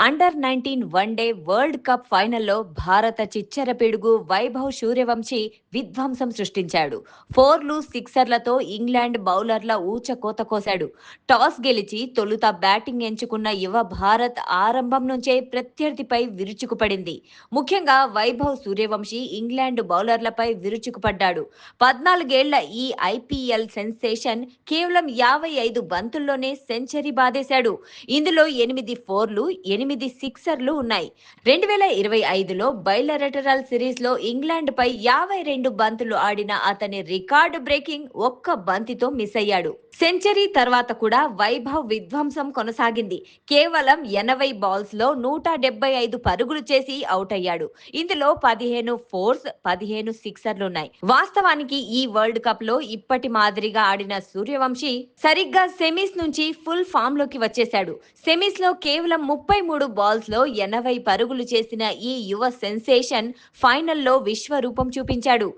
Under-19 one day world cup ఫైనల్లో భారత చిచ్చర పిడుగు వైభవ్ సూర్యవంశీ విధ్వంసం సృష్టించాడు. ఫోర్లు, సిక్సర్లతో ఇంగ్లాండ్ బౌలర్ల ఊచకోత కోశాడు. టాస్ గెలిచి తొలుత బ్యాటింగ్ ఎంచుకున్న యువ భారత్ ఆరంభం నుంచే ప్రత్యర్థిపై విరుచుకుపడింది. ముఖ్యంగా వైభవ్ సూర్యవంశీ ఇంగ్లాండ్ బౌలర్లపై విరుచుకుపడ్డాడు. 14 ఏళ్ల ఈ ఐపీఎల్ సెన్సేషన్ కేవలం 55 బంతుల్లోనే సెంచరీ బాదేశాడు. ఇందులో 8 ఫోర్లు, 8 సిక్సర్లు ఉన్నాయి. 2025లో బైలెటరల్ సిరీస్లో ఇంగ్లాండ్పై 52 బంతులు ఆడిన అతని రికార్డు బ్రేకింగ్ ఒక్క బంతితో మిస్ అయ్యాడు. సెంచరీ తర్వాత కూడా వైభవ్ విధ్వంసం కొనసాగింది. కేవలం 80 బాల్స్లో 175 పరుగులు చేసి అవుట్ అయ్యాడు. ఇందులో 15 ఫోర్స్, 15 సిక్సర్లున్నాయి. వాస్తవానికి ఈ వరల్డ్ కప్ లో ఇప్పటి మాదిరిగా ఆడిన సూర్యవంశీ సరిగ్గా సెమీస్ నుంచి ఫుల్ ఫామ్ లోకి వచ్చేశాడు. సెమీస్ లో కేవలం 33 బాల్స్ లో 80 పరుగులు చేసిన ఈ యువ సెన్సేషన్ ఫైనల్లో విశ్వరూపం చూపించాడు.